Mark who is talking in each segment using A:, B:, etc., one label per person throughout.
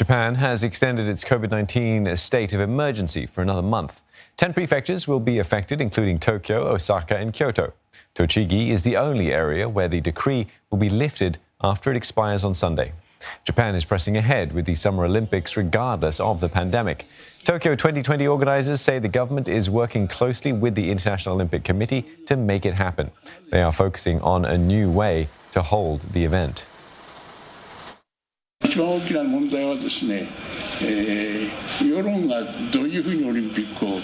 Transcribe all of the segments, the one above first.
A: Japan has extended its COVID-19 state of emergency for another month. 10 prefectures will be affected, including Tokyo, Osaka and Kyoto. Tochigi is the only area where the decree will be lifted after it expires on Sunday. Japan is pressing ahead with the Summer Olympics regardless of the pandemic. Tokyo 2020 organisers say the government is working closely with the International Olympic Committee to make it happen. They are focusing on a new way to hold the event.
B: 一番大きな問題はですね、世論がどういうふうにオリンピックを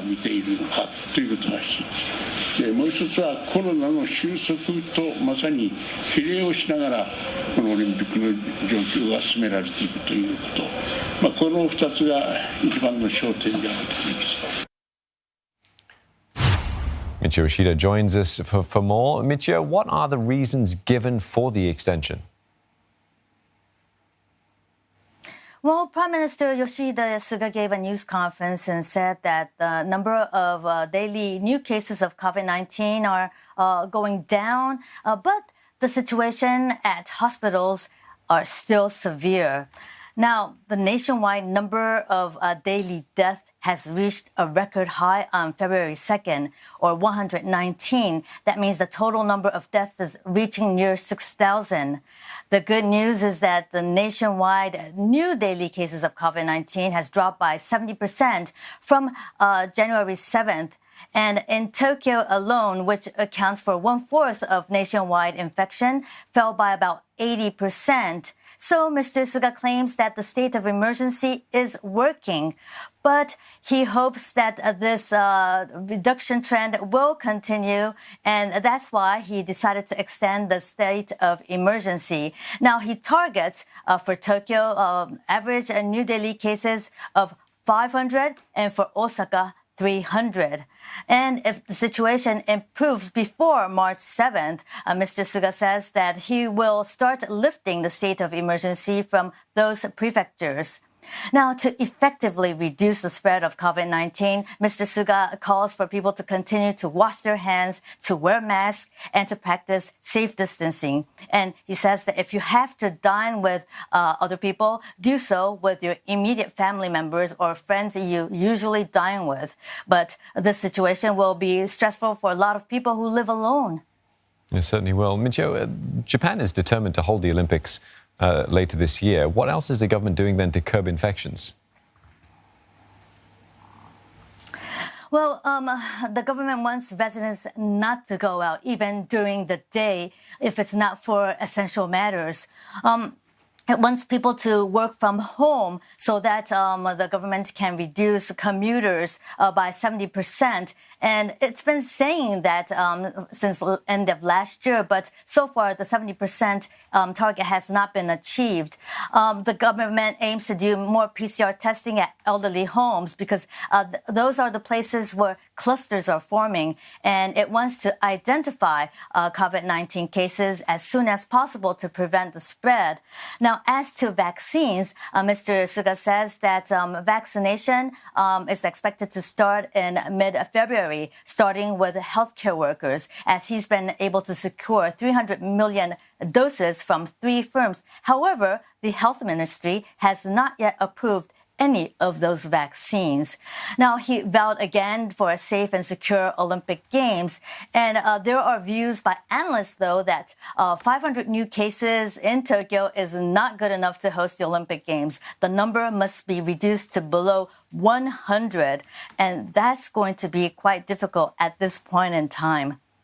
B: 見ているのかということが一つで、もう一つはコロナの収束とまさに比例をしながらこのオリンピックの状況が進められていくということ、この2つが一番の焦点であると思います。
A: Michio Yoshida joins us for more. Michio, what are the reasons given for the extension?
C: Well, Prime Minister Yoshida Suga gave a news conference and said that the number of daily new cases of COVID-19 are going down, but the situation at hospitals are still severe. Now, the nationwide number of daily deaths has reached a record high on February 2nd, or 119. That means the total number of deaths is reaching near 6,000. The good news is that the nationwide new daily cases of COVID-19 has dropped by 70% from January 7th. And in Tokyo alone, which accounts for 1/4 of nationwide infection, fell by about 80%. So Mr. Suga claims that the state of emergency is working, but he hopes that this reduction trend will continue, and that's why he decided to extend the state of emergency. Now, he targets for Tokyo average new daily cases of 500, and for Osaka, 300. And if the situation improves before March 7th, Mr. Suga says that he will start lifting the state of emergency from those prefectures. Now, to effectively reduce the spread of COVID-19, Mr. Suga calls for people to continue to wash their hands, to wear masks, and to practice safe distancing. And he says that if you have to dine with other people, do so with your immediate family members or friends you usually dine with. But this situation will be stressful for a lot of people who live alone.
A: It certainly will. Michio, Japan is determined to hold the Olympics later this year. What else is the government doing then to curb infections?
C: Well, the government wants residents not to go out even during the day if it's not for essential matters. It wants people to work from home so that the government can reduce commuters by 70%. And it's been saying that since the end of last year, but so far the 70% target has not been achieved. The government aims to do more PCR testing at elderly homes because those are the places where clusters are forming. And it wants to identify COVID-19 cases as soon as possible to prevent the spread. Now, as to vaccines, Mr. Suga says that vaccination is expected to start in mid-February, starting with healthcare workers, as he's been able to secure 300 million doses from 3 firms. However, the health ministry has not yet approved any of those vaccines. Now, he vowed again for a safe and secure Olympic Games. And there are views by analysts, though, that 500 new cases in Tokyo is not good enough to host the Olympic Games. The number must be reduced to below 100. And that's going to be quite difficult at this point in time.